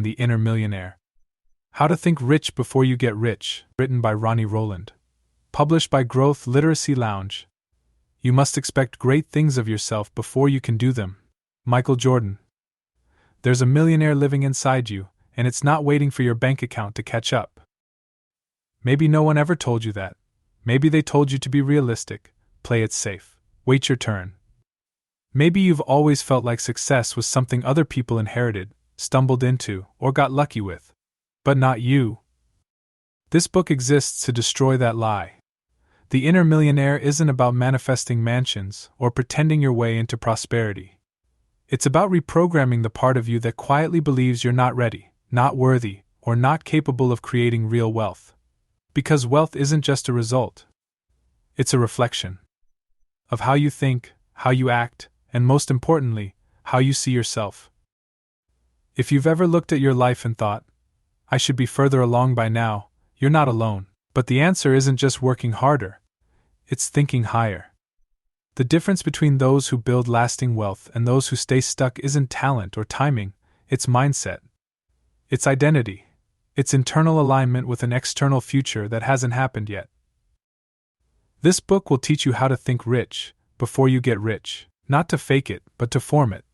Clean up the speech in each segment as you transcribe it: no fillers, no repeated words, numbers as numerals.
The Inner Millionaire. How to Think Rich Before You Get Rich, written by Ronnie Rowland. Published by Growth Literacy Lounge. You must expect great things of yourself before you can do them. Michael Jordan. There's a millionaire living inside you, and it's not waiting for your bank account to catch up. Maybe no one ever told you that. Maybe they told you to be realistic, play it safe, wait your turn. Maybe you've always felt like success was something other people inherited, stumbled into, or got lucky with. But not you. This book exists to destroy that lie. The Inner Millionaire isn't about manifesting mansions or pretending your way into prosperity. It's about reprogramming the part of you that quietly believes you're not ready, not worthy, or not capable of creating real wealth. Because wealth isn't just a result. It's a reflection of how you think, how you act, and most importantly, how you see yourself. If you've ever looked at your life and thought, I should be further along by now, you're not alone. But the answer isn't just working harder, it's thinking higher. The difference between those who build lasting wealth and those who stay stuck isn't talent or timing, it's mindset. It's identity. It's internal alignment with an external future that hasn't happened yet. This book will teach you how to think rich before you get rich, not to fake it, but to form it.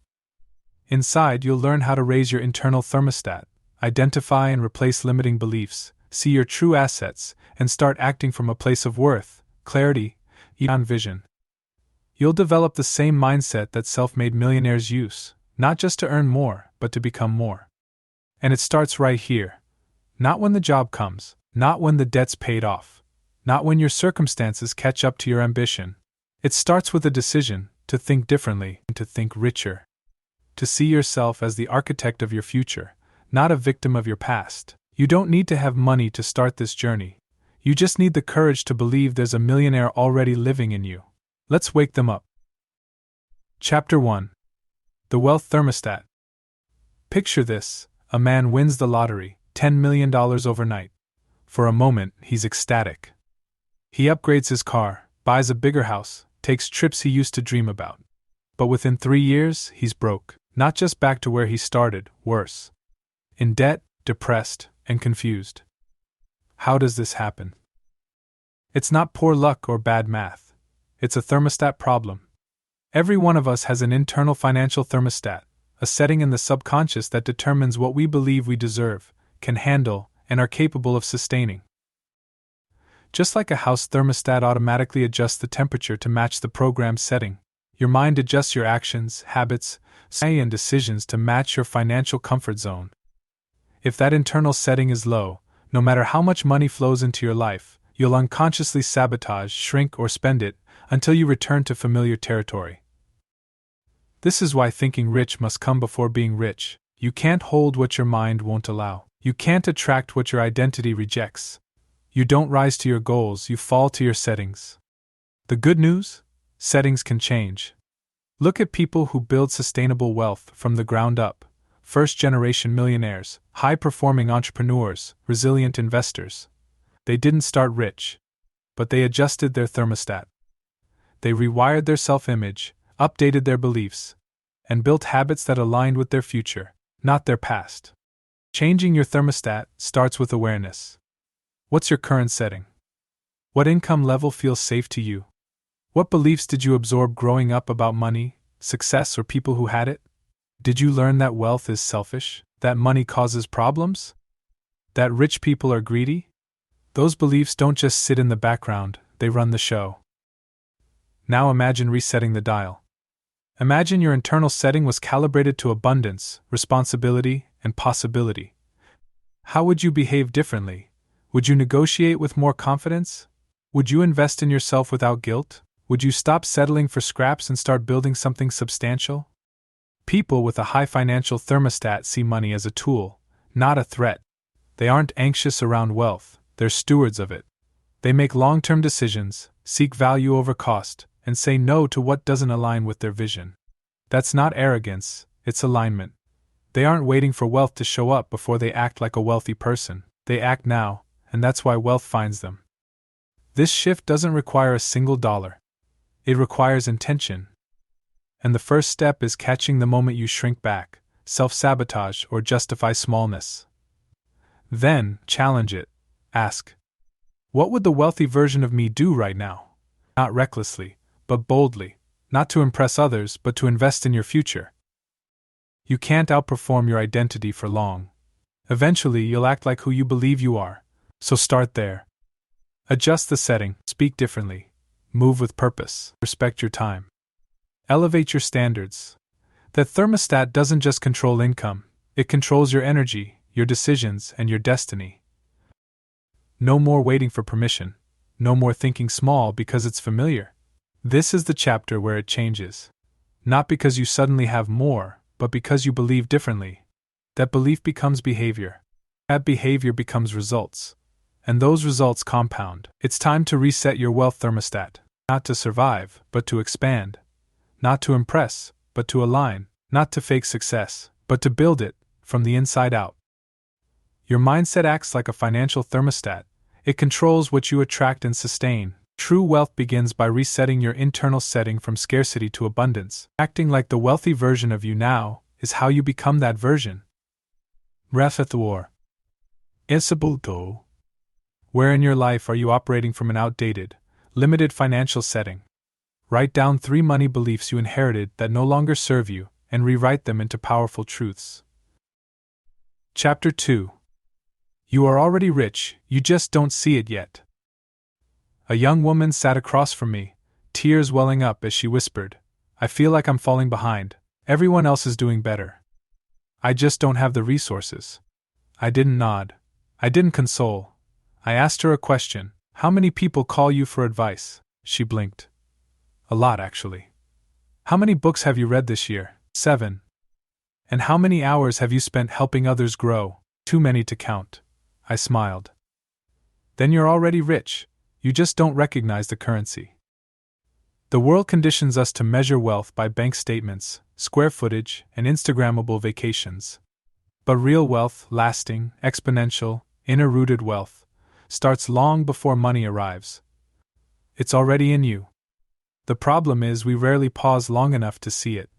Inside, you'll learn how to raise your internal thermostat, identify and replace limiting beliefs, see your true assets, and start acting from a place of worth, clarity, and vision. You'll develop the same mindset that self-made millionaires use, not just to earn more, but to become more. And it starts right here. Not when the job comes, not when the debt's paid off, not when your circumstances catch up to your ambition. It starts with a decision to think differently and to think richer. To see yourself as the architect of your future, not a victim of your past. You don't need to have money to start this journey. You just need the courage to believe there's a millionaire already living in you. Let's wake them up. Chapter 1. The Wealth Thermostat. Picture this: a man wins the lottery, $10 million overnight. For a moment, he's ecstatic. He upgrades his car, buys a bigger house, takes trips he used to dream about. But within 3 years, he's broke. Not just back to where he started, worse. In debt, depressed, and confused. How does this happen? It's not poor luck or bad math. It's a thermostat problem. Every one of us has an internal financial thermostat, a setting in the subconscious that determines what we believe we deserve, can handle, and are capable of sustaining. Just like a house thermostat automatically adjusts the temperature to match the programmed setting, your mind adjusts your actions, habits, and decisions to match your financial comfort zone. If that internal setting is low, no matter how much money flows into your life, you'll unconsciously sabotage, shrink, or spend it until you return to familiar territory. This is why thinking rich must come before being rich. You can't hold what your mind won't allow. You can't attract what your identity rejects. You don't rise to your goals, you fall to your settings. The good news? Settings can change. Look at people who build sustainable wealth from the ground up. First-generation millionaires, high-performing entrepreneurs, resilient investors. They didn't start rich, but they adjusted their thermostat. They rewired their self-image, updated their beliefs, and built habits that aligned with their future, not their past. Changing your thermostat starts with awareness. What's your current setting? What income level feels safe to you? What beliefs did you absorb growing up about money, success, or people who had it? Did you learn that wealth is selfish, that money causes problems? That rich people are greedy? Those beliefs don't just sit in the background, they run the show. Now imagine resetting the dial. Imagine your internal setting was calibrated to abundance, responsibility, and possibility. How would you behave differently? Would you negotiate with more confidence? Would you invest in yourself without guilt? Would you stop settling for scraps and start building something substantial? People with a high financial thermostat see money as a tool, not a threat. They aren't anxious around wealth, they're stewards of it. They make long-term decisions, seek value over cost, and say no to what doesn't align with their vision. That's not arrogance, it's alignment. They aren't waiting for wealth to show up before they act like a wealthy person. They act now, and that's why wealth finds them. This shift doesn't require a single dollar. It requires intention. And the first step is catching the moment you shrink back, self-sabotage, or justify smallness. Then, challenge it. Ask, what would the wealthy version of me do right now? Not recklessly, but boldly, not to impress others, but to invest in your future. You can't outperform your identity for long. Eventually, you'll act like who you believe you are, so start there. Adjust the setting, speak differently, move with purpose, respect your time. Elevate your standards. That thermostat doesn't just control income, it controls your energy, your decisions, and your destiny. No more waiting for permission. No more thinking small because it's familiar. This is the chapter where it changes. Not because you suddenly have more, but because you believe differently. That belief becomes behavior. That behavior becomes results. And those results compound. It's time to reset your wealth thermostat. Not to survive, but to expand. Not to impress, but to align. Not to fake success, but to build it, from the inside out. Your mindset acts like a financial thermostat. It controls what you attract and sustain. True wealth begins by resetting your internal setting from scarcity to abundance. Acting like the wealthy version of you now is how you become that version. Rafathor. Isabulto. Where in your life are you operating from an outdated, limited financial setting? Write down 3 money beliefs you inherited that no longer serve you, and rewrite them into powerful truths. Chapter 2. You are already rich, you just don't see it yet. A young woman sat across from me, tears welling up as she whispered, I feel like I'm falling behind. Everyone else is doing better. I just don't have the resources. I didn't nod. I didn't console. I asked her a question. How many people call you for advice? She blinked. A lot, actually. How many books have you read this year? 7. And how many hours have you spent helping others grow? Too many to count. I smiled. Then you're already rich. You just don't recognize the currency. The world conditions us to measure wealth by bank statements, square footage, and Instagrammable vacations. But real wealth, lasting, exponential, inner-rooted wealth, starts long before money arrives. It's already in you. The problem is we rarely pause long enough to see it.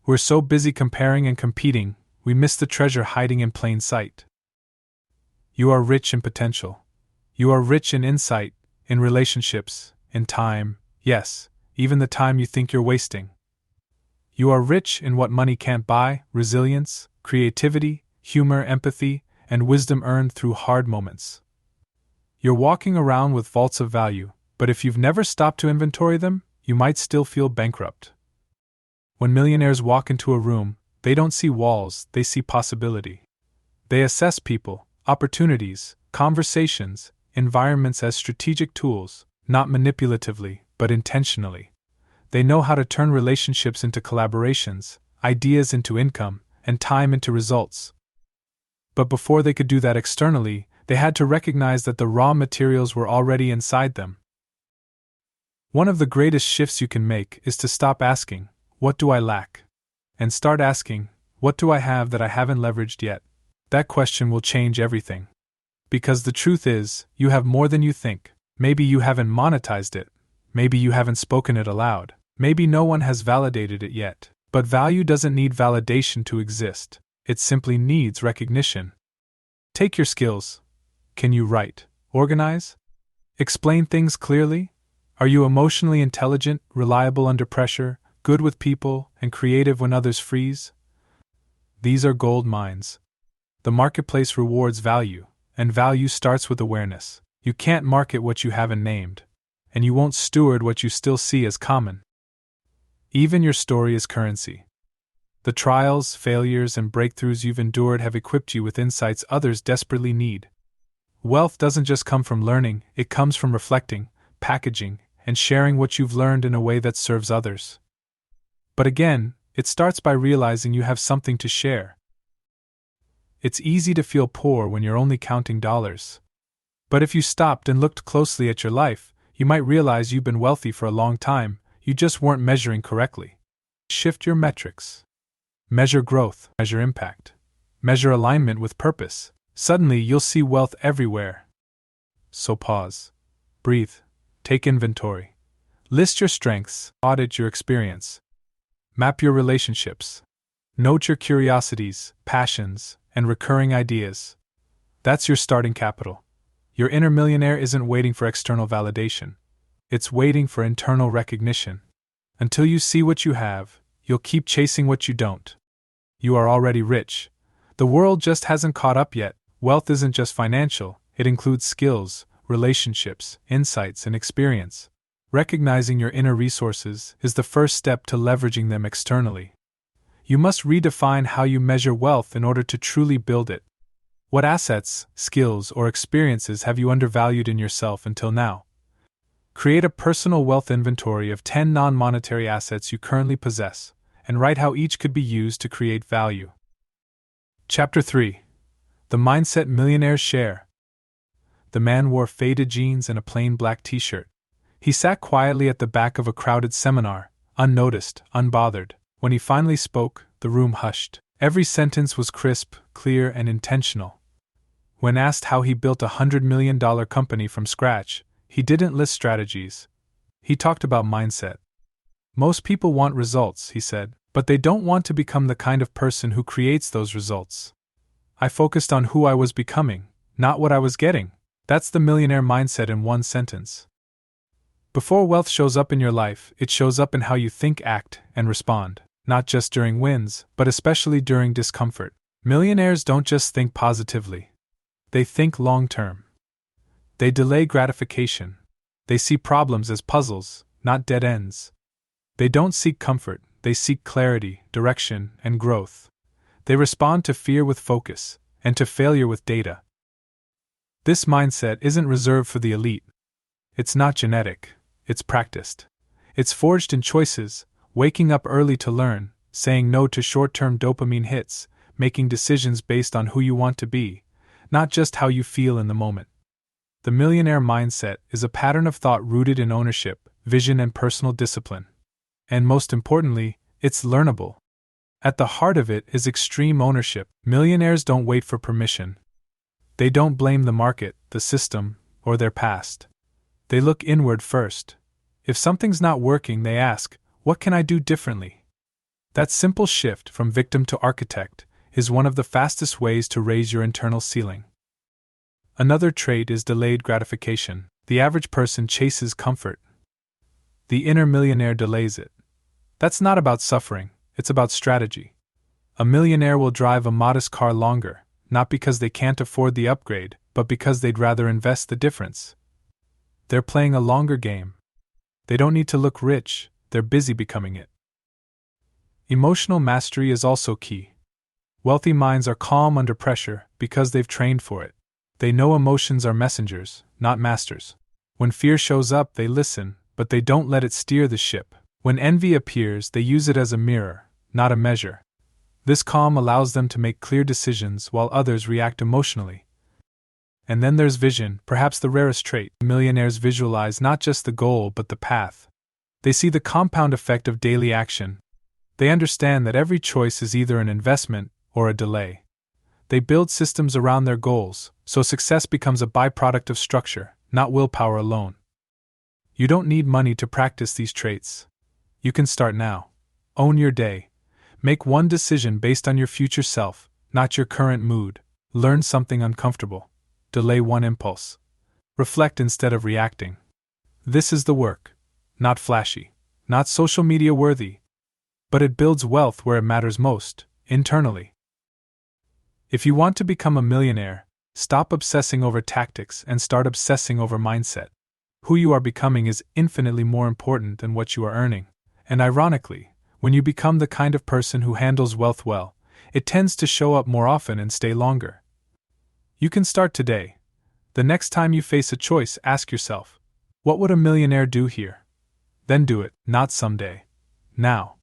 We're so busy comparing and competing, we miss the treasure hiding in plain sight. You are rich in potential. You are rich in insight, in relationships, in time, yes, even the time you think you're wasting. You are rich in what money can't buy: resilience, creativity, humor, empathy, and wisdom earned through hard moments. You're walking around with vaults of value, but if you've never stopped to inventory them, you might still feel bankrupt. When millionaires walk into a room, they don't see walls, they see possibility. They assess people, opportunities, conversations, environments as strategic tools, not manipulatively, but intentionally. They know how to turn relationships into collaborations, ideas into income, and time into results. But before they could do that externally, they had to recognize that the raw materials were already inside them. One of the greatest shifts you can make is to stop asking, what do I lack? And start asking, what do I have that I haven't leveraged yet? That question will change everything. Because the truth is, you have more than you think. Maybe you haven't monetized it. Maybe you haven't spoken it aloud. Maybe no one has validated it yet. But value doesn't need validation to exist. It simply needs recognition. Take your skills. Can you write, organize, explain things clearly? Are you emotionally intelligent, reliable under pressure, good with people, and creative when others freeze? These are gold mines. The marketplace rewards value, and value starts with awareness. You can't market what you haven't named, and you won't steward what you still see as common. Even your story is currency. The trials, failures, and breakthroughs you've endured have equipped you with insights others desperately need. Wealth doesn't just come from learning, it comes from reflecting, packaging, and sharing what you've learned in a way that serves others. But again, it starts by realizing you have something to share. It's easy to feel poor when you're only counting dollars. But if you stopped and looked closely at your life, you might realize you've been wealthy for a long time, you just weren't measuring correctly. Shift your metrics. Measure growth, measure impact, measure alignment with purpose. Suddenly you'll see wealth everywhere. So pause. Breathe. Take inventory. List your strengths, audit your experience. Map your relationships. Note your curiosities, passions, and recurring ideas. That's your starting capital. Your inner millionaire isn't waiting for external validation. It's waiting for internal recognition. Until you see what you have, you'll keep chasing what you don't. You are already rich. The world just hasn't caught up yet. Wealth isn't just financial, it includes skills, relationships, insights, and experience. Recognizing your inner resources is the first step to leveraging them externally. You must redefine how you measure wealth in order to truly build it. What assets, skills, or experiences have you undervalued in yourself until now? Create a personal wealth inventory of 10 non-monetary assets you currently possess, and write how each could be used to create value. Chapter 3. The Mindset Millionaires Share. The man wore faded jeans and a plain black t-shirt. He sat quietly at the back of a crowded seminar, unnoticed, unbothered. When he finally spoke, the room hushed. Every sentence was crisp, clear, and intentional. When asked how he built a $100 million company from scratch, he didn't list strategies. He talked about mindset. Most people want results, he said, but they don't want to become the kind of person who creates those results. I focused on who I was becoming, not what I was getting. That's the millionaire mindset in one sentence. Before wealth shows up in your life, it shows up in how you think, act, and respond, not just during wins, but especially during discomfort. Millionaires don't just think positively. They think long-term. They delay gratification. They see problems as puzzles, not dead ends. They don't seek comfort, they seek clarity, direction, and growth. They respond to fear with focus, and to failure with data. This mindset isn't reserved for the elite. It's not genetic, it's practiced. It's forged in choices, waking up early to learn, saying no to short-term dopamine hits, making decisions based on who you want to be, not just how you feel in the moment. The millionaire mindset is a pattern of thought rooted in ownership, vision, and personal discipline. And most importantly, it's learnable. At the heart of it is extreme ownership. Millionaires don't wait for permission. They don't blame the market, the system, or their past. They look inward first. If something's not working, they ask, what can I do differently? That simple shift from victim to architect is one of the fastest ways to raise your internal ceiling. Another trait is delayed gratification. The average person chases comfort. The inner millionaire delays it. That's not about suffering, it's about strategy. A millionaire will drive a modest car longer, not because they can't afford the upgrade, but because they'd rather invest the difference. They're playing a longer game. They don't need to look rich, they're busy becoming it. Emotional mastery is also key. Wealthy minds are calm under pressure because they've trained for it. They know emotions are messengers, not masters. When fear shows up, they listen, but they don't let it steer the ship. When envy appears, they use it as a mirror, not a measure. This calm allows them to make clear decisions while others react emotionally. And then there's vision, perhaps the rarest trait. Millionaires visualize not just the goal but the path. They see the compound effect of daily action. They understand that every choice is either an investment or a delay. They build systems around their goals, so success becomes a byproduct of structure, not willpower alone. You don't need money to practice these traits. You can start now. Own your day. Make one decision based on your future self, not your current mood. Learn something uncomfortable. Delay one impulse. Reflect instead of reacting. This is the work. Not flashy, not social media worthy. But it builds wealth where it matters most, internally. If you want to become a millionaire, stop obsessing over tactics and start obsessing over mindset. Who you are becoming is infinitely more important than what you are earning. And ironically, when you become the kind of person who handles wealth well, it tends to show up more often and stay longer. You can start today. The next time you face a choice, ask yourself, what would a millionaire do here? Then do it, not someday. Now.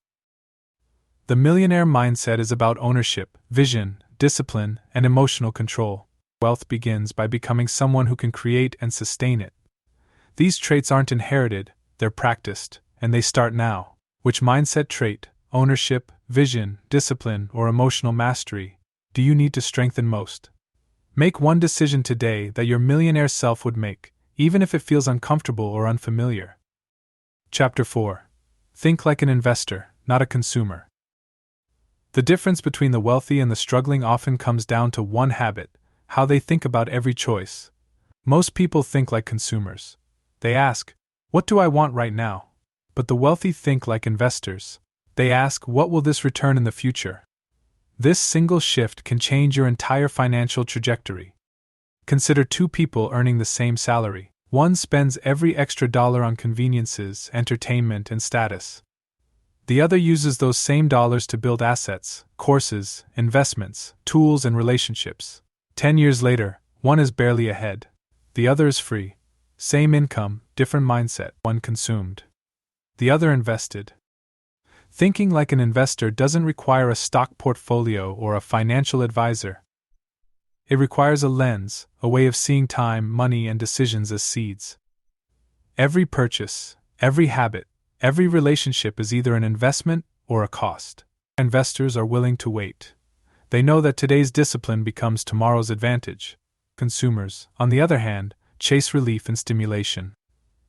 The millionaire mindset is about ownership, vision, discipline, and emotional control. Wealth begins by becoming someone who can create and sustain it. These traits aren't inherited, they're practiced, and they start now. Which mindset trait, ownership, vision, discipline, or emotional mastery, do you need to strengthen most? Make one decision today that your millionaire self would make, even if it feels uncomfortable or unfamiliar. Chapter 4. Think like an investor, not a consumer. The difference between the wealthy and the struggling often comes down to one habit: how they think about every choice. Most people think like consumers. They ask, "What do I want right now?" But the wealthy think like investors. They ask, "What will this return in the future?" This single shift can change your entire financial trajectory. Consider two people earning the same salary. One spends every extra dollar on conveniences, entertainment, and status. The other uses those same dollars to build assets, courses, investments, tools, and relationships. 10 years later, one is barely ahead. The other is free. Same income, different mindset. One consumed. The other invested. Thinking like an investor doesn't require a stock portfolio or a financial advisor. It requires a lens, a way of seeing time, money, and decisions as seeds. Every purchase, every habit, every relationship is either an investment or a cost. Investors are willing to wait. They know that today's discipline becomes tomorrow's advantage. Consumers, on the other hand, chase relief and stimulation.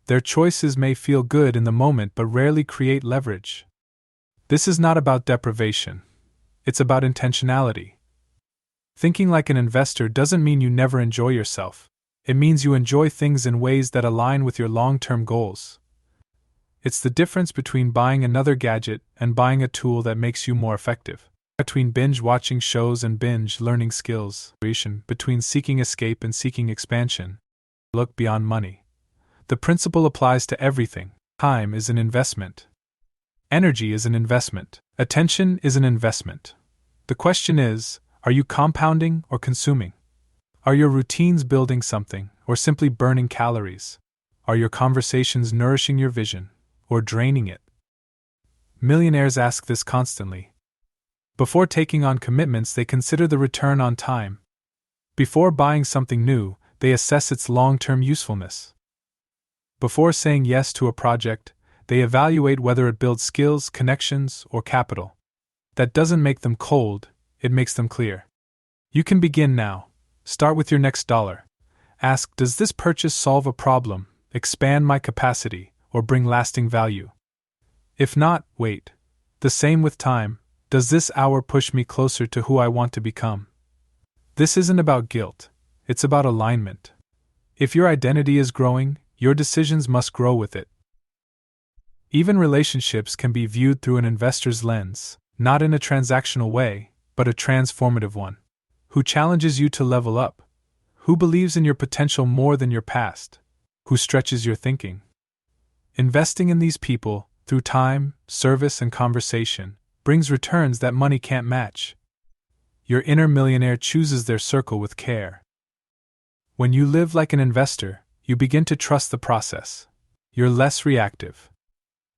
Their choices may feel good in the moment but rarely create leverage. This is not about deprivation. It's about intentionality. Thinking like an investor doesn't mean you never enjoy yourself. It means you enjoy things in ways that align with your long-term goals. It's the difference between buying another gadget and buying a tool that makes you more effective. Between binge-watching shows and binge-learning skills. Between seeking escape and seeking expansion. Look beyond money. The principle applies to everything. Time is an investment. Energy is an investment. Attention is an investment. The question is, are you compounding or consuming? Are your routines building something, or simply burning calories? Are your conversations nourishing your vision, or draining it? Millionaires ask this constantly. Before taking on commitments, they consider the return on time. Before buying something new, they assess its long-term usefulness. Before saying yes to a project, they evaluate whether it builds skills, connections, or capital. That doesn't make them cold, it makes them clear. You can begin now. Start with your next dollar. Ask, does this purchase solve a problem, expand my capacity, or bring lasting value? If not, wait. The same with time. Does this hour push me closer to who I want to become? This isn't about guilt. It's about alignment. If your identity is growing, your decisions must grow with it. Even relationships can be viewed through an investor's lens, not in a transactional way, but a transformative one. Who challenges you to level up? Who believes in your potential more than your past? Who stretches your thinking? Investing in these people, through time, service, and conversation, brings returns that money can't match. Your inner millionaire chooses their circle with care. When you live like an investor, you begin to trust the process. You're less reactive.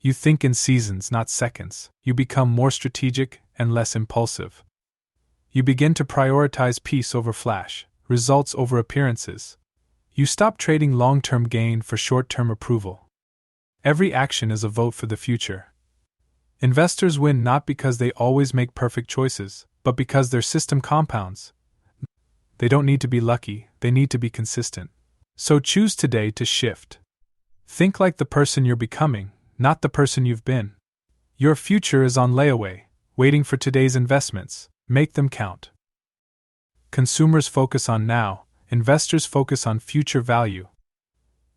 You think in seasons, not seconds. You become more strategic and less impulsive. You begin to prioritize peace over flash, results over appearances. You stop trading long-term gain for short-term approval. Every action is a vote for the future. Investors win not because they always make perfect choices, but because their system compounds. They don't need to be lucky, they need to be consistent. So choose today to shift. Think like the person you're becoming, not the person you've been. Your future is on layaway, waiting for today's investments. Make them count. Consumers focus on now, investors focus on future value.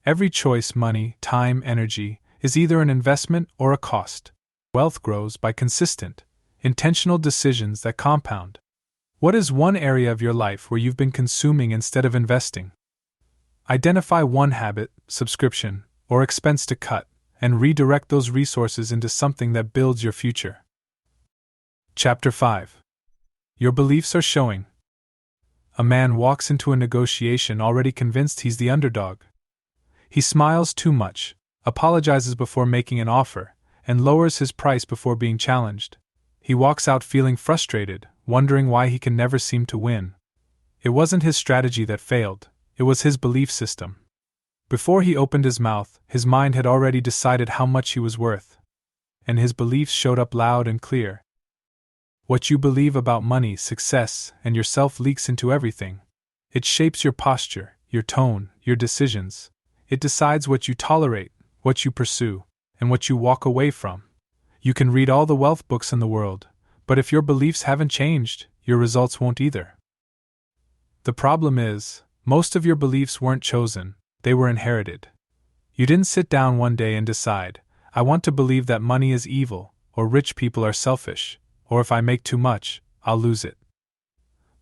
Every choice, money, time, energy, is either an investment or a cost. Wealth grows by consistent, intentional decisions that compound. What is one area of your life where you've been consuming instead of investing? Identify one habit, subscription, or expense to cut, and redirect those resources into something that builds your future. Chapter 5. Your beliefs are showing. A man walks into a negotiation already convinced he's the underdog. He smiles too much, apologizes before making an offer, and lowers his price before being challenged. He walks out feeling frustrated, wondering why he can never seem to win. It wasn't his strategy that failed, it was his belief system. Before he opened his mouth, his mind had already decided how much he was worth. And his beliefs showed up loud and clear. What you believe about money, success, and yourself leaks into everything. It shapes your posture, your tone, your decisions. It decides what you tolerate, what you pursue, and what you walk away from. You can read all the wealth books in the world, But if your beliefs haven't changed, your results won't either. The problem is, most of your beliefs weren't chosen, they were inherited. You didn't sit down one day and decide, I want to believe that money is evil, or rich people are selfish, or if I make too much, I'll lose it.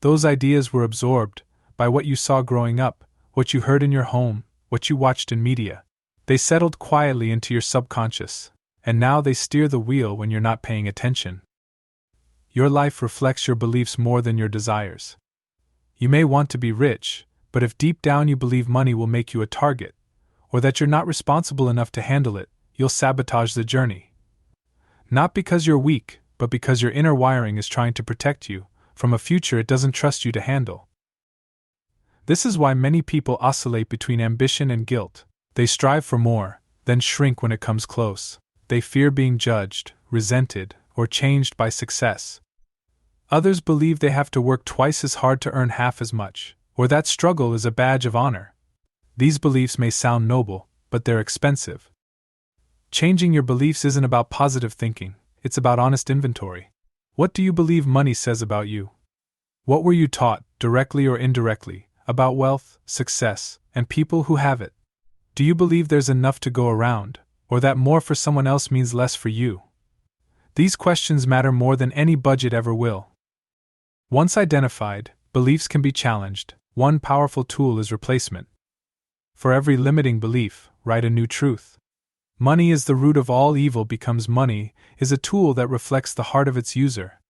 Those ideas were absorbed by what you saw growing up, what you heard in your home, what you watched in media. They settled quietly into your subconscious, and now they steer the wheel when you're not paying attention. Your life reflects your beliefs more than your desires. You may want to be rich, but if deep down you believe money will make you a target, or that you're not responsible enough to handle it, you'll sabotage the journey. Not because you're weak, but because your inner wiring is trying to protect you from a future it doesn't trust you to handle. This is why many people oscillate between ambition and guilt. They strive for more, then shrink when it comes close. They fear being judged, resented, or changed by success. Others believe they have to work twice as hard to earn half as much, or that struggle is a badge of honor. These beliefs may sound noble, but they're expensive. Changing your beliefs isn't about positive thinking, it's about honest inventory. What do you believe money says about you? What were you taught, directly or indirectly, about wealth, success, and people who have it? Do you believe there's enough to go around, or that more for someone else means less for you? These questions matter more than any budget ever will. Once identified, beliefs can be challenged. One powerful tool is replacement. For every limiting belief, write a new truth. Money is the root of all evil becomes money is a tool that reflects the heart of its user.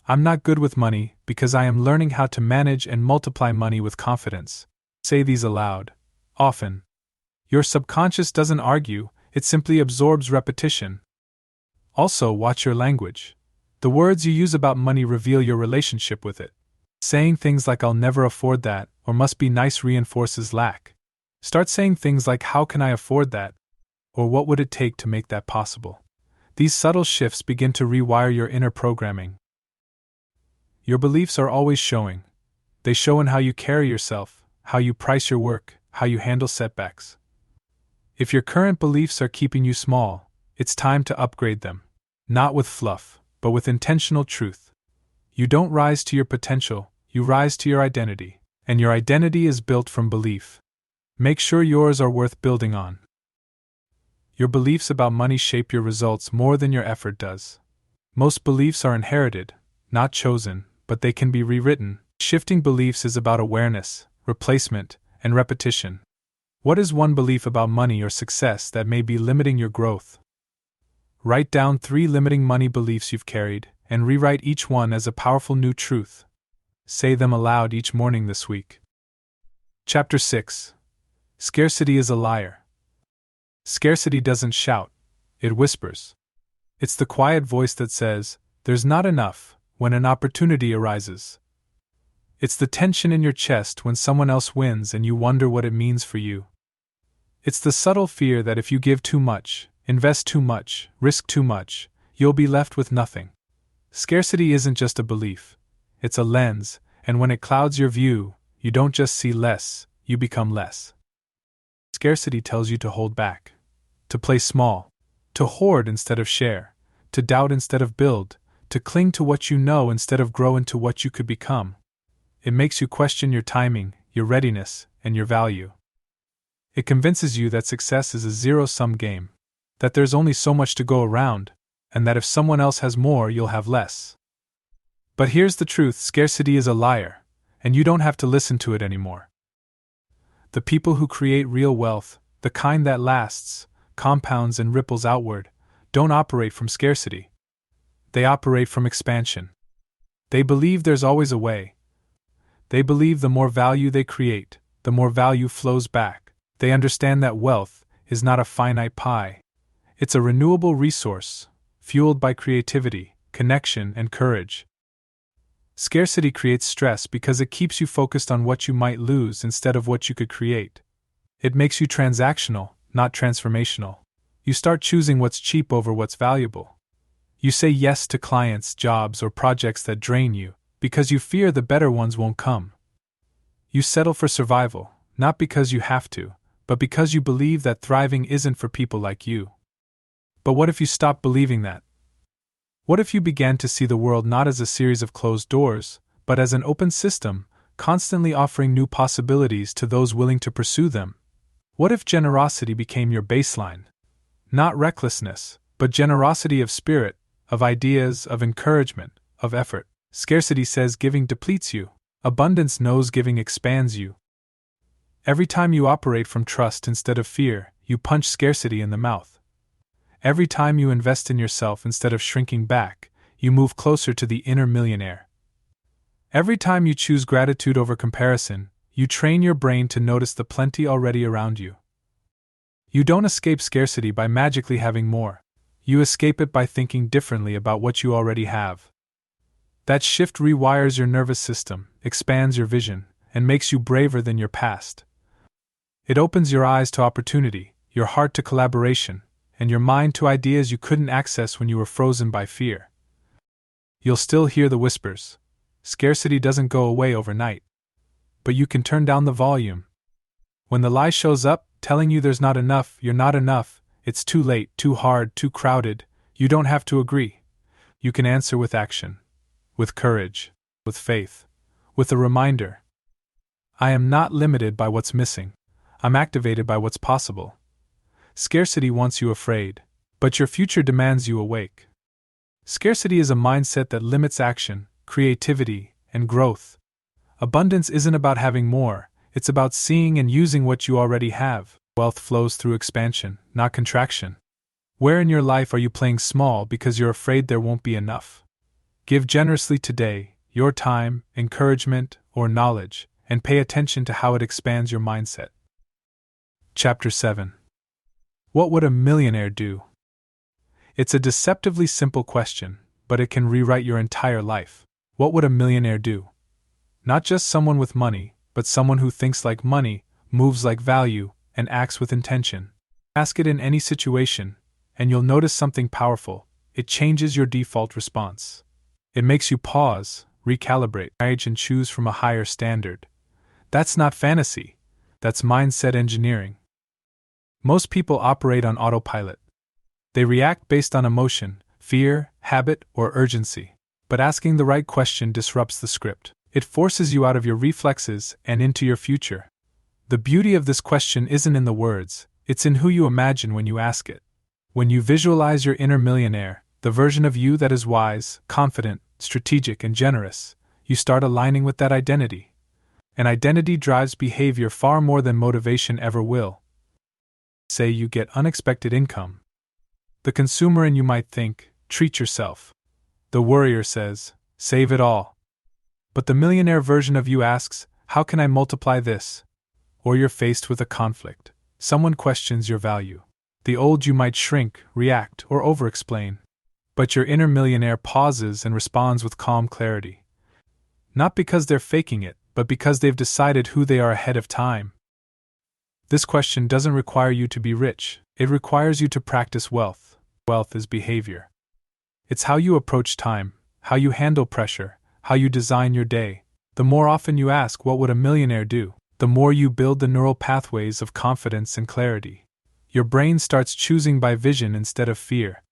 I'm not good with money because I am learning how to manage and multiply money with confidence. Say these aloud. Often. Your subconscious doesn't argue, it simply absorbs repetition. Also, watch your language. The words you use about money reveal your relationship with it. Saying things like I'll never afford that or must be nice reinforces lack. Start saying things like how can I afford that? Or what would it take to make that possible? These subtle shifts begin to rewire your inner programming. Your beliefs are always showing. They show in how you carry yourself, how you price your work, how you handle setbacks. If your current beliefs are keeping you small, it's time to upgrade them. Not with fluff, but with intentional truth. You don't rise to your potential, you rise to your identity, and your identity is built from belief. Make sure yours are worth building on. Your beliefs about money shape your results more than your effort does. Most beliefs are inherited, not chosen, but they can be rewritten. Shifting beliefs is about awareness, replacement, and repetition. What is one belief about money or success that may be limiting your growth? Write down 3 limiting money beliefs you've carried, and rewrite each one as a powerful new truth. Say them aloud each morning this week. Chapter 6. Scarcity is a liar. Scarcity doesn't shout, it whispers. It's the quiet voice that says, there's not enough, when an opportunity arises. It's the tension in your chest when someone else wins and you wonder what it means for you. It's the subtle fear that if you give too much, invest too much, risk too much, you'll be left with nothing. Scarcity isn't just a belief, it's a lens, and when it clouds your view, you don't just see less, you become less. Scarcity tells you to hold back, to play small, to hoard instead of share, to doubt instead of build, to cling to what you know instead of grow into what you could become. It makes you question your timing, your readiness, and your value. It convinces you that success is a zero-sum game, that there's only so much to go around, and that if someone else has more, you'll have less. But here's the truth: scarcity is a liar, and you don't have to listen to it anymore. The people who create real wealth, the kind that lasts, compounds and ripples outward, don't operate from scarcity. They operate from expansion. They believe there's always a way. They believe the more value they create, the more value flows back. They understand that wealth is not a finite pie. It's a renewable resource, fueled by creativity, connection, and courage. Scarcity creates stress because it keeps you focused on what you might lose instead of what you could create. It makes you transactional, not transformational. You start choosing what's cheap over what's valuable. You say yes to clients, jobs, or projects that drain you, because you fear the better ones won't come. You settle for survival, not because you have to, but because you believe that thriving isn't for people like you. But what if you stop believing that? What if you began to see the world not as a series of closed doors, but as an open system, constantly offering new possibilities to those willing to pursue them? What if generosity became your baseline? Not recklessness, but generosity of spirit, of ideas, of encouragement, of effort. Scarcity says giving depletes you. Abundance knows giving expands you. Every time you operate from trust instead of fear, you punch scarcity in the mouth. Every time you invest in yourself instead of shrinking back, you move closer to the inner millionaire. Every time you choose gratitude over comparison, you train your brain to notice the plenty already around you. You don't escape scarcity by magically having more. You escape it by thinking differently about what you already have. That shift rewires your nervous system, expands your vision, and makes you braver than your past. It opens your eyes to opportunity, your heart to collaboration, and your mind to ideas you couldn't access when you were frozen by fear. You'll still hear the whispers. Scarcity doesn't go away overnight. But you can turn down the volume. When the lie shows up, telling you there's not enough, you're not enough, it's too late, too hard, too crowded, you don't have to agree. You can answer with action, with courage, with faith, with a reminder. I am not limited by what's missing. I'm activated by what's possible. Scarcity wants you afraid, but your future demands you awake. Scarcity is a mindset that limits action, creativity, and growth. Abundance isn't about having more, it's about seeing and using what you already have. Wealth flows through expansion, not contraction. Where in your life are you playing small because you're afraid there won't be enough? Give generously today, your time, encouragement, or knowledge, and pay attention to how it expands your mindset. Chapter 7. What would a millionaire do? It's a deceptively simple question, but it can rewrite your entire life. What would a millionaire do? Not just someone with money, but someone who thinks like money, moves like value, and acts with intention. Ask it in any situation, and you'll notice something powerful. It changes your default response. It makes you pause, recalibrate, and choose from a higher standard. That's not fantasy. That's mindset engineering. Most people operate on autopilot. They react based on emotion, fear, habit, or urgency. But asking the right question disrupts the script. It forces you out of your reflexes and into your future. The beauty of this question isn't in the words, it's in who you imagine when you ask it. When you visualize your inner millionaire, the version of you that is wise, confident, strategic, and generous, you start aligning with that identity. And identity drives behavior far more than motivation ever will. Say you get unexpected income. The consumer in you might think, treat yourself. The worrier says, save it all. But the millionaire version of you asks, how can I multiply this? Or you're faced with a conflict. Someone questions your value. The old you might shrink, react, or over-explain. But your inner millionaire pauses and responds with calm clarity. Not because they're faking it, but because they've decided who they are ahead of time. This question doesn't require you to be rich, it requires you to practice wealth. Wealth is behavior. It's how you approach time, how you handle pressure, how you design your day. The more often you ask what would a millionaire do, the more you build the neural pathways of confidence and clarity. Your brain starts choosing by vision instead of fear.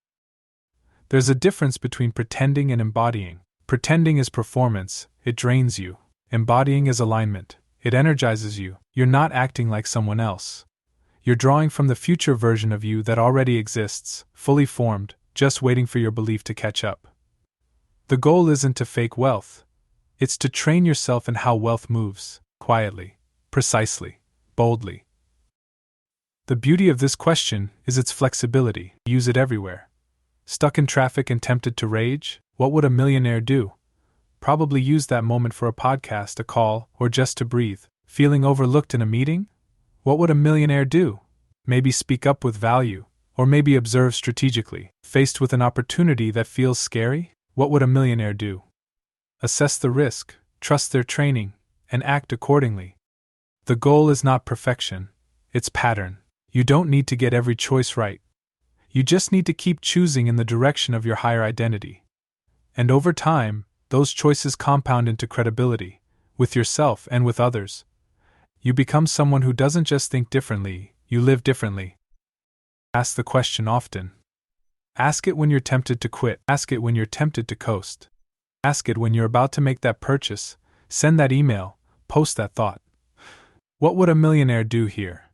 There's a difference between pretending and embodying. Pretending is performance, it drains you. Embodying is alignment, it energizes you. You're not acting like someone else. You're drawing from the future version of you that already exists, fully formed, just waiting for your belief to catch up. The goal isn't to fake wealth. It's to train yourself in how wealth moves, quietly, precisely, boldly. The beauty of this question is its flexibility. Use it everywhere. Stuck in traffic and tempted to rage? What would a millionaire do? Probably use that moment for a podcast, a call, or just to breathe. Feeling overlooked in a meeting? What would a millionaire do? Maybe speak up with value, or maybe observe strategically. Faced with an opportunity that feels scary? What would a millionaire do? Assess the risk, trust their training, and act accordingly. The goal is not perfection, it's pattern. You don't need to get every choice right. You just need to keep choosing in the direction of your higher identity. And over time, those choices compound into credibility, with yourself and with others. You become someone who doesn't just think differently, you live differently. Ask the question often. Ask it when you're tempted to quit. Ask it when you're tempted to coast. Ask it when you're about to make that purchase, send that email, post that thought. What would a millionaire do here?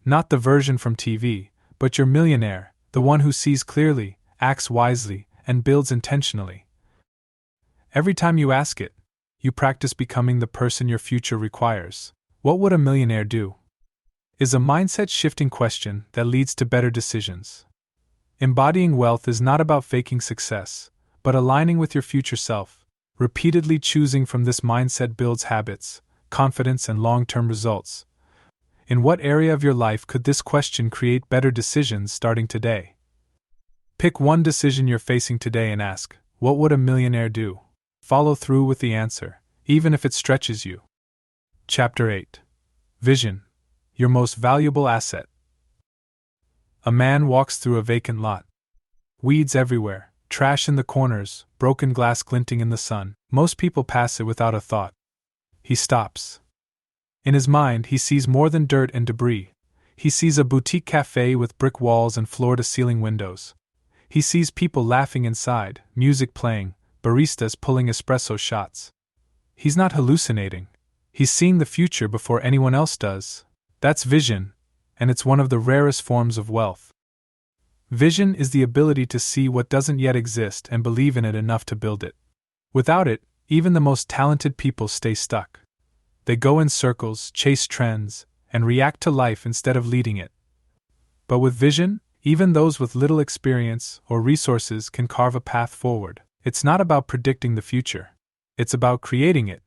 Not the version from TV, but your millionaire, the one who sees clearly, acts wisely, and builds intentionally. Every time you ask it, you practice becoming the person your future requires. What would a millionaire do? Is a mindset-shifting question that leads to better decisions. Embodying wealth is not about faking success, but aligning with your future self. Repeatedly choosing from this mindset builds habits, confidence, and long-term results. In what area of your life could this question create better decisions starting today? Pick one decision you're facing today and ask, what would a millionaire do? Follow through with the answer, even if it stretches you. Chapter 8. Vision, your most valuable asset. A man walks through a vacant lot. Weeds everywhere, trash in the corners, broken glass glinting in the sun. Most people pass it without a thought. He stops. In his mind, he sees more than dirt and debris. He sees a boutique cafe with brick walls and floor-to-ceiling windows. He sees people laughing inside, music playing, baristas pulling espresso shots. He's not hallucinating. He's seeing the future before anyone else does. That's vision, and it's one of the rarest forms of wealth. Vision is the ability to see what doesn't yet exist and believe in it enough to build it. Without it, even the most talented people stay stuck. They go in circles, chase trends, and react to life instead of leading it. But with vision, even those with little experience or resources can carve a path forward. It's not about predicting the future. It's about creating it.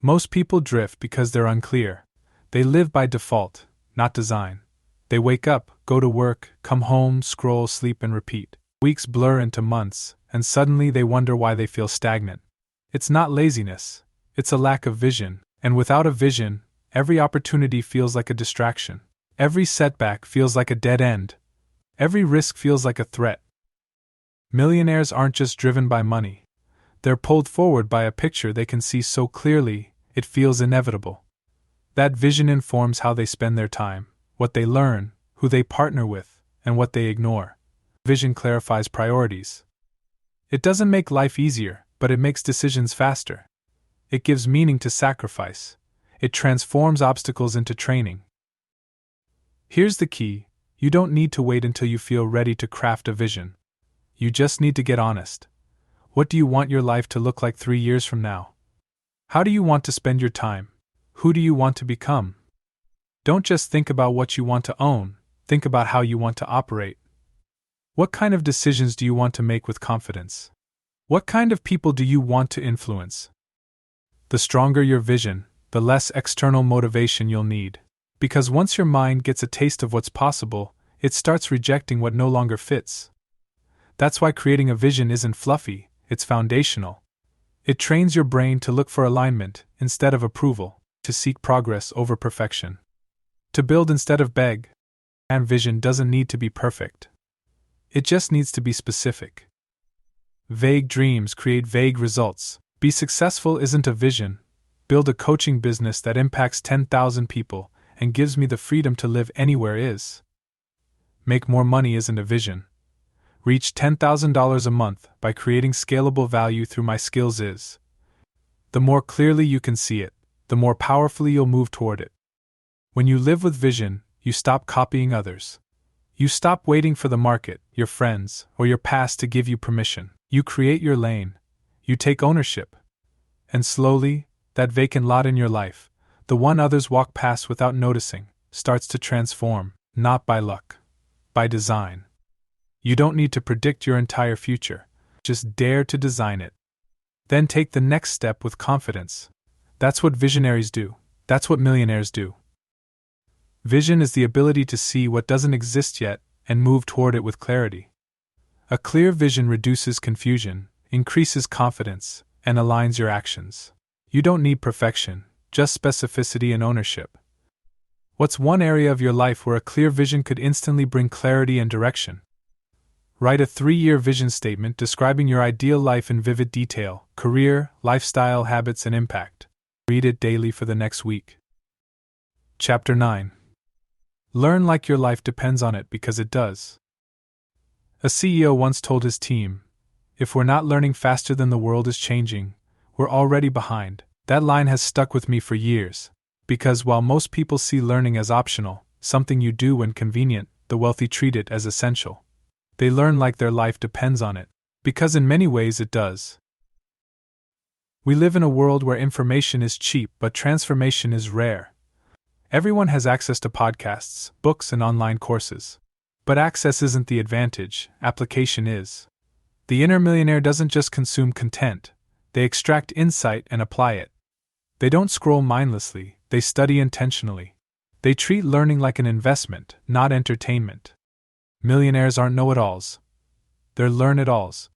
Most people drift because they're unclear. They live by default, not design. They wake up, go to work, come home, scroll, sleep, and repeat. Weeks blur into months, and suddenly they wonder why they feel stagnant. It's not laziness. It's a lack of vision. And without a vision, every opportunity feels like a distraction. Every setback feels like a dead end. Every risk feels like a threat. Millionaires aren't just driven by money. They're pulled forward by a picture they can see so clearly, it feels inevitable. That vision informs how they spend their time, what they learn, who they partner with, and what they ignore. Vision clarifies priorities. It doesn't make life easier, but it makes decisions faster. It gives meaning to sacrifice. It transforms obstacles into training. Here's the key: you don't need to wait until you feel ready to craft a vision. You just need to get honest. What do you want your life to look like 3 years from now? How do you want to spend your time? Who do you want to become? Don't just think about what you want to own, think about how you want to operate. What kind of decisions do you want to make with confidence? What kind of people do you want to influence? The stronger your vision, the less external motivation you'll need. Because once your mind gets a taste of what's possible, it starts rejecting what no longer fits. That's why creating a vision isn't fluffy, it's foundational. It trains your brain to look for alignment instead of approval, to seek progress over perfection, to build instead of beg. And vision doesn't need to be perfect. It just needs to be specific. Vague dreams create vague results. Be successful isn't a vision. Build a coaching business that impacts 10,000 people and gives me the freedom to live anywhere is. Make more money isn't a vision. Reach $10,000 a month by creating scalable value through my skills is. The more clearly you can see it, the more powerfully you'll move toward it. When you live with vision, you stop copying others. You stop waiting for the market, your friends, or your past to give you permission. You create your lane. You take ownership. And slowly, that vacant lot in your life, the one others walk past without noticing, starts to transform, not by luck, by design. You don't need to predict your entire future, just dare to design it. Then take the next step with confidence. That's what visionaries do. That's what millionaires do. Vision is the ability to see what doesn't exist yet and move toward it with clarity. A clear vision reduces confusion, increases confidence, and aligns your actions. You don't need perfection, just specificity and ownership. What's one area of your life where a clear vision could instantly bring clarity and direction? Write a 3-year vision statement describing your ideal life in vivid detail: career, lifestyle, habits, and impact. Read it daily for the next week. Chapter 9. Learn like your life depends on it because it does. A CEO once told his team, "If we're not learning faster than the world is changing, we're already behind." That line has stuck with me for years, because while most people see learning as optional, something you do when convenient, the wealthy treat it as essential. They learn like their life depends on it, because in many ways it does. We live in a world where information is cheap but transformation is rare. Everyone has access to podcasts, books, and online courses. But access isn't the advantage, application is. The inner millionaire doesn't just consume content, they extract insight and apply it. They don't scroll mindlessly, they study intentionally. They treat learning like an investment, not entertainment. Millionaires aren't know-it-alls. They're learn-it-alls.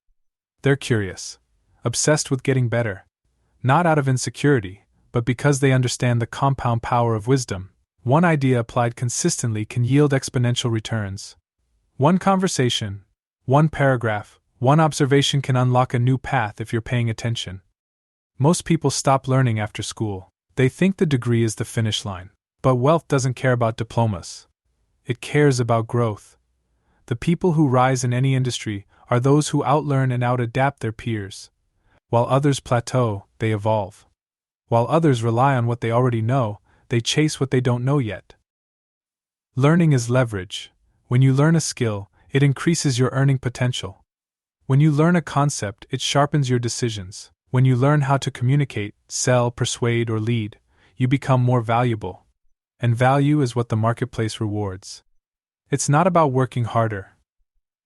They're curious, obsessed with getting better. Not out of insecurity, but because they understand the compound power of wisdom. One idea applied consistently can yield exponential returns. One conversation, one paragraph, one observation can unlock a new path if you're paying attention. Most people stop learning after school. They think the degree is the finish line. But wealth doesn't care about diplomas. It cares about growth. The people who rise in any industry are those who outlearn and outadapt their peers. While others plateau, they evolve. While others rely on what they already know, they chase what they don't know yet. Learning is leverage. When you learn a skill, it increases your earning potential. When you learn a concept, it sharpens your decisions. When you learn how to communicate, sell, persuade, or lead, you become more valuable. And value is what the marketplace rewards. It's not about working harder.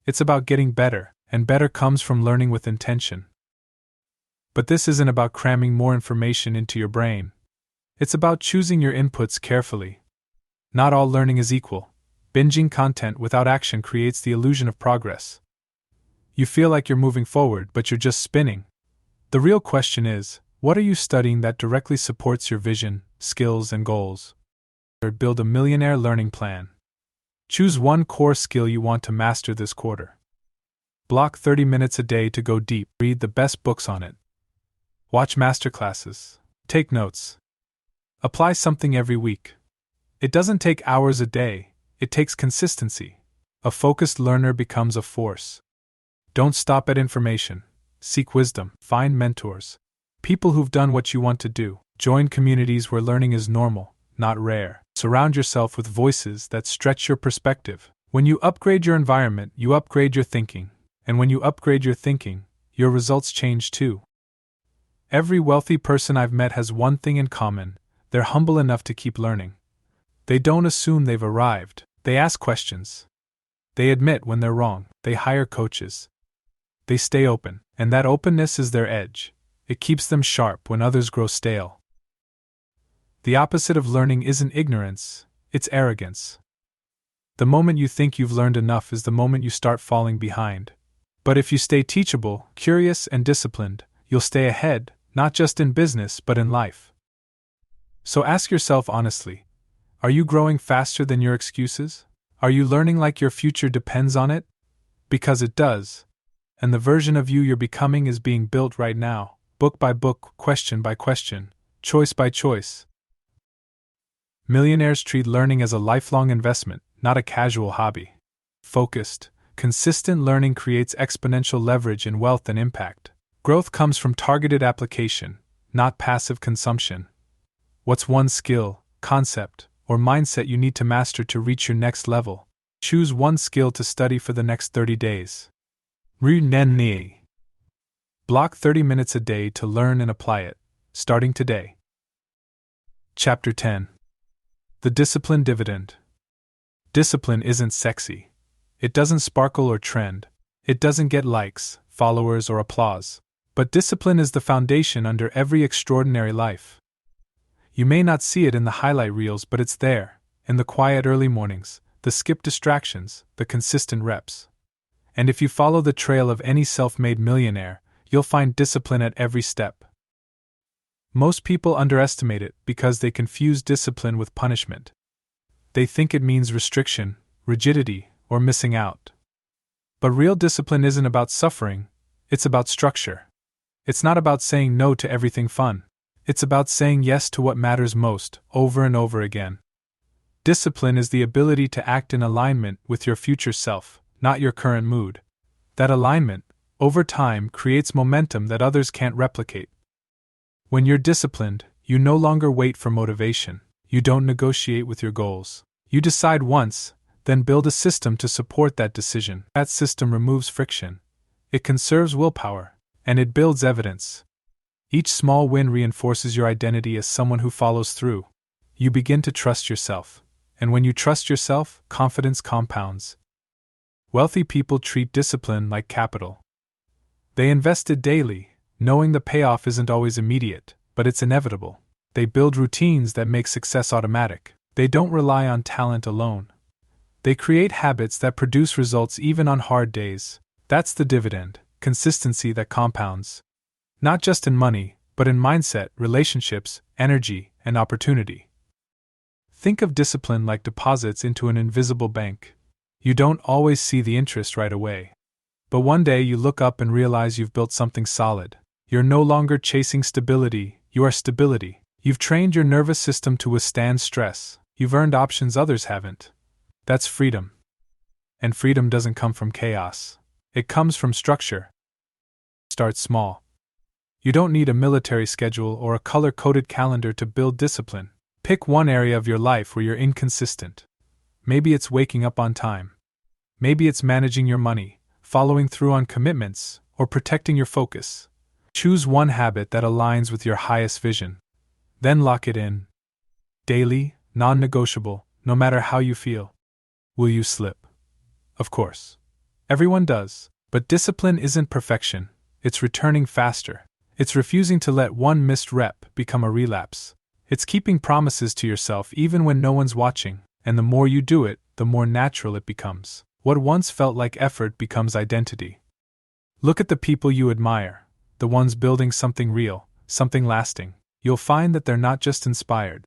It's about getting better, and better comes from learning with intention. But this isn't about cramming more information into your brain. It's about choosing your inputs carefully. Not all learning is equal. Binging content without action creates the illusion of progress. You feel like you're moving forward, but you're just spinning. The real question is, what are you studying that directly supports your vision, skills, and goals? Or build a millionaire learning plan. Choose one core skill you want to master this quarter. Block 30 minutes a day to go deep. Read the best books on it. Watch masterclasses. Take notes. Apply something every week. It doesn't take hours a day, it takes consistency. A focused learner becomes a force. Don't stop at information. Seek wisdom. Find mentors. People who've done what you want to do. Join communities where learning is normal, not rare. Surround yourself with voices that stretch your perspective. When you upgrade your environment, you upgrade your thinking. And when you upgrade your thinking, your results change too. Every wealthy person I've met has one thing in common: they're humble enough to keep learning. They don't assume they've arrived. They ask questions. They admit when they're wrong. They hire coaches. They stay open, and that openness is their edge. It keeps them sharp when others grow stale. The opposite of learning isn't ignorance, it's arrogance. The moment you think you've learned enough is the moment you start falling behind. But if you stay teachable, curious, and disciplined, you'll stay ahead, not just in business but in life. So ask yourself honestly, are you growing faster than your excuses? Are you learning like your future depends on it? Because it does. And the version of you you're becoming is being built right now, book by book, question by question, choice by choice. Millionaires treat learning as a lifelong investment, not a casual hobby. Focused, consistent learning creates exponential leverage in wealth and impact. Growth comes from targeted application, not passive consumption. What's one skill, concept, or mindset you need to master to reach your next level? Choose one skill to study for the next 30 days. Block 30 minutes a day to learn and apply it, starting today. Chapter 10. The Discipline Dividend. Discipline isn't sexy. It doesn't sparkle or trend. It doesn't get likes, followers, or applause. But discipline is the foundation under every extraordinary life. You may not see it in the highlight reels, but it's there, in the quiet early mornings, the skipped distractions, the consistent reps. And if you follow the trail of any self-made millionaire, you'll find discipline at every step. Most people underestimate it because they confuse discipline with punishment. They think it means restriction, rigidity, or missing out. But real discipline isn't about suffering, it's about structure. It's not about saying no to everything fun. It's about saying yes to what matters most, over and over again. Discipline is the ability to act in alignment with your future self, not your current mood. That alignment, over time, creates momentum that others can't replicate. When you're disciplined, you no longer wait for motivation. You don't negotiate with your goals. You decide once, then build a system to support that decision. That system removes friction. It conserves willpower, and it builds evidence. Each small win reinforces your identity as someone who follows through. You begin to trust yourself, and when you trust yourself, confidence compounds. Wealthy people treat discipline like capital. They invest it daily, knowing the payoff isn't always immediate, but it's inevitable. They build routines that make success automatic. They don't rely on talent alone. They create habits that produce results even on hard days. That's the dividend, consistency that compounds. Not just in money, but in mindset, relationships, energy, and opportunity. Think of discipline like deposits into an invisible bank. You don't always see the interest right away. But one day you look up and realize you've built something solid. You're no longer chasing stability, you are stability. You've trained your nervous system to withstand stress. You've earned options others haven't. That's freedom. And freedom doesn't come from chaos. It comes from structure. Start small. You don't need a military schedule or a color-coded calendar to build discipline. Pick one area of your life where you're inconsistent. Maybe it's waking up on time. Maybe it's managing your money, following through on commitments, or protecting your focus. Choose one habit that aligns with your highest vision. Then lock it in. Daily, non-negotiable, no matter how you feel. Will you slip? Of course. Everyone does. But discipline isn't perfection. It's returning faster. It's refusing to let one missed rep become a relapse. It's keeping promises to yourself even when no one's watching, and the more you do it, the more natural it becomes. What once felt like effort becomes identity. Look at the people you admire, the ones building something real, something lasting. You'll find that they're not just inspired.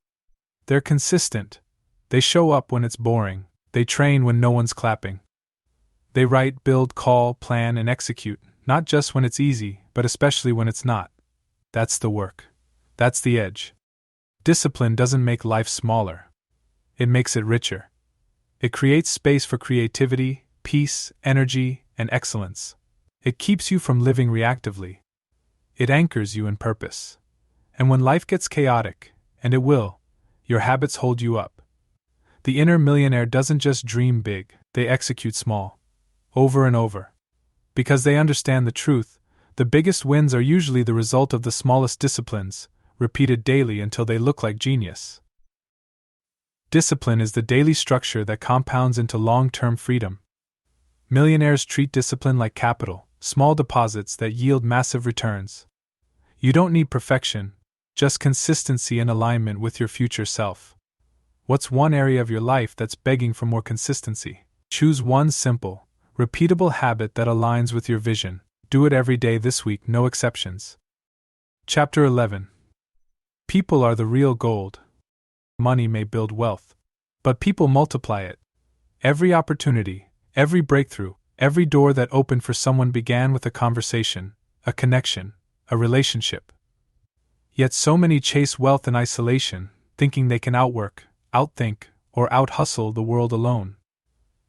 They're consistent. They show up when it's boring. They train when no one's clapping. They write, build, call, plan, and execute, not just when it's easy, but especially when it's not. That's the work. That's the edge. Discipline doesn't make life smaller. It makes it richer. It creates space for creativity, peace, energy, and excellence. It keeps you from living reactively. It anchors you in purpose. And when life gets chaotic, and it will, your habits hold you up. The inner millionaire doesn't just dream big, they execute small. Over and over. Because they understand the truth, the biggest wins are usually the result of the smallest disciplines, repeated daily until they look like genius. Discipline is the daily structure that compounds into long-term freedom. Millionaires treat discipline like capital, small deposits that yield massive returns. You don't need perfection, just consistency and alignment with your future self. What's one area of your life that's begging for more consistency? Choose one simple, repeatable habit that aligns with your vision. Do it every day this week, no exceptions. Chapter 11. People are the real gold. Money may build wealth, but people multiply it. Every opportunity, every breakthrough, every door that opened for someone began with a conversation, a connection, a relationship. Yet so many chase wealth in isolation, thinking they can outwork, outthink, or out-hustle the world alone.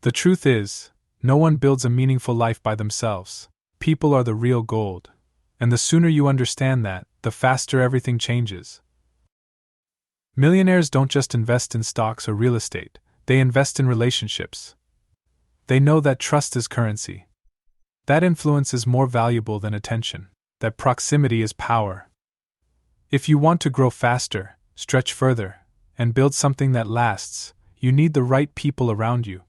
The truth is, no one builds a meaningful life by themselves. People are the real gold. And the sooner you understand that, the faster everything changes. Millionaires don't just invest in stocks or real estate, they invest in relationships. They know that trust is currency. That influence is more valuable than attention. That proximity is power. If you want to grow faster, stretch further, and build something that lasts, you need the right people around you.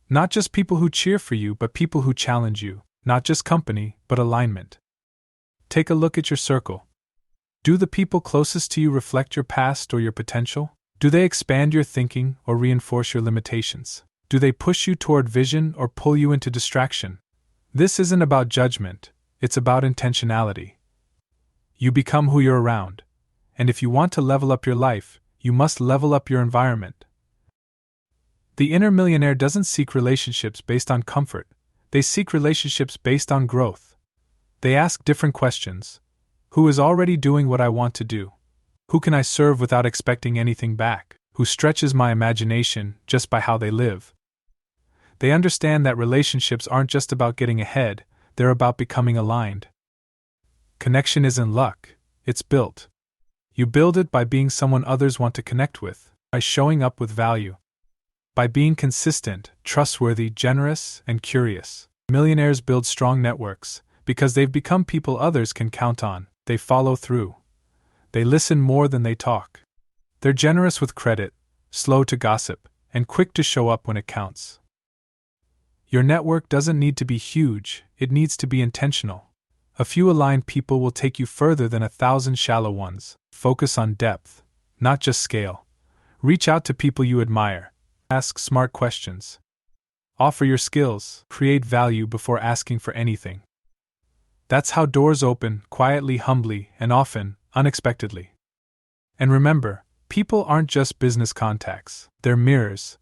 Not just people who cheer for you, but people who challenge you. Not just company, but alignment. Take a look at your circle. Do the people closest to you reflect your past or your potential? Do they expand your thinking or reinforce your limitations? Do they push you toward vision or pull you into distraction? This isn't about judgment, it's about intentionality. You become who you're around. And if you want to level up your life, you must level up your environment. The inner millionaire doesn't seek relationships based on comfort, they seek relationships based on growth. They ask different questions. Who is already doing what I want to do? Who can I serve without expecting anything back? Who stretches my imagination just by how they live? They understand that relationships aren't just about getting ahead, they're about becoming aligned. Connection isn't luck, it's built. You build it by being someone others want to connect with, by showing up with value, by being consistent, trustworthy, generous, and curious. Millionaires build strong networks because they've become people others can count on. They follow through. They listen more than they talk. They're generous with credit, slow to gossip, and quick to show up when it counts. Your network doesn't need to be huge, it needs to be intentional. A few aligned people will take you further than 1,000 shallow ones. Focus on depth, not just scale. Reach out to people you admire. Ask smart questions. Offer your skills. Create value before asking for anything. That's how doors open, quietly, humbly, and often, unexpectedly. And remember, people aren't just business contacts. They're mirrors.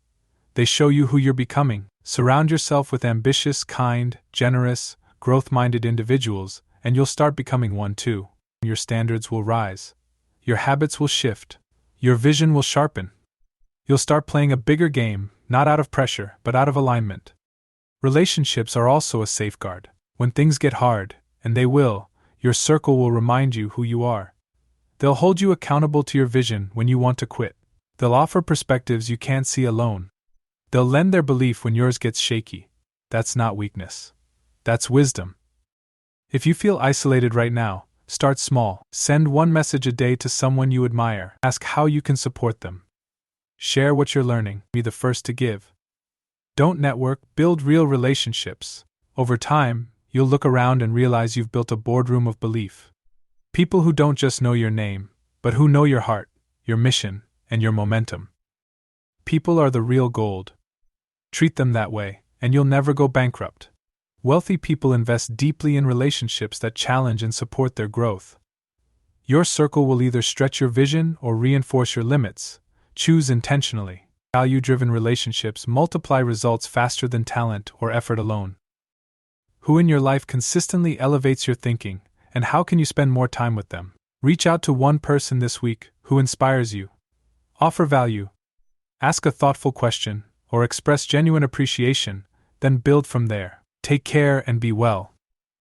They show you who you're becoming. Surround yourself with ambitious, kind, generous, growth-minded individuals, and you'll start becoming one too. Your standards will rise. Your habits will shift. Your vision will sharpen. You'll start playing a bigger game, not out of pressure, but out of alignment. Relationships are also a safeguard. When things get hard, and they will, your circle will remind you who you are. They'll hold you accountable to your vision when you want to quit. They'll offer perspectives you can't see alone. They'll lend their belief when yours gets shaky. That's not weakness. That's wisdom. If you feel isolated right now, start small. Send one message a day to someone you admire. Ask how you can support them. Share what you're learning. Be the first to give. Don't network, build real relationships. Over time, you'll look around and realize you've built a boardroom of belief. People who don't just know your name, but who know your heart, your mission, and your momentum. People are the real gold. Treat them that way, and you'll never go bankrupt. Wealthy people invest deeply in relationships that challenge and support their growth. Your circle will either stretch your vision or reinforce your limits. Choose intentionally. Value-driven relationships multiply results faster than talent or effort alone. Who in your life consistently elevates your thinking, and how can you spend more time with them? Reach out to one person this week who inspires you. Offer value. Ask a thoughtful question, or express genuine appreciation, then build from there. Take care and be well.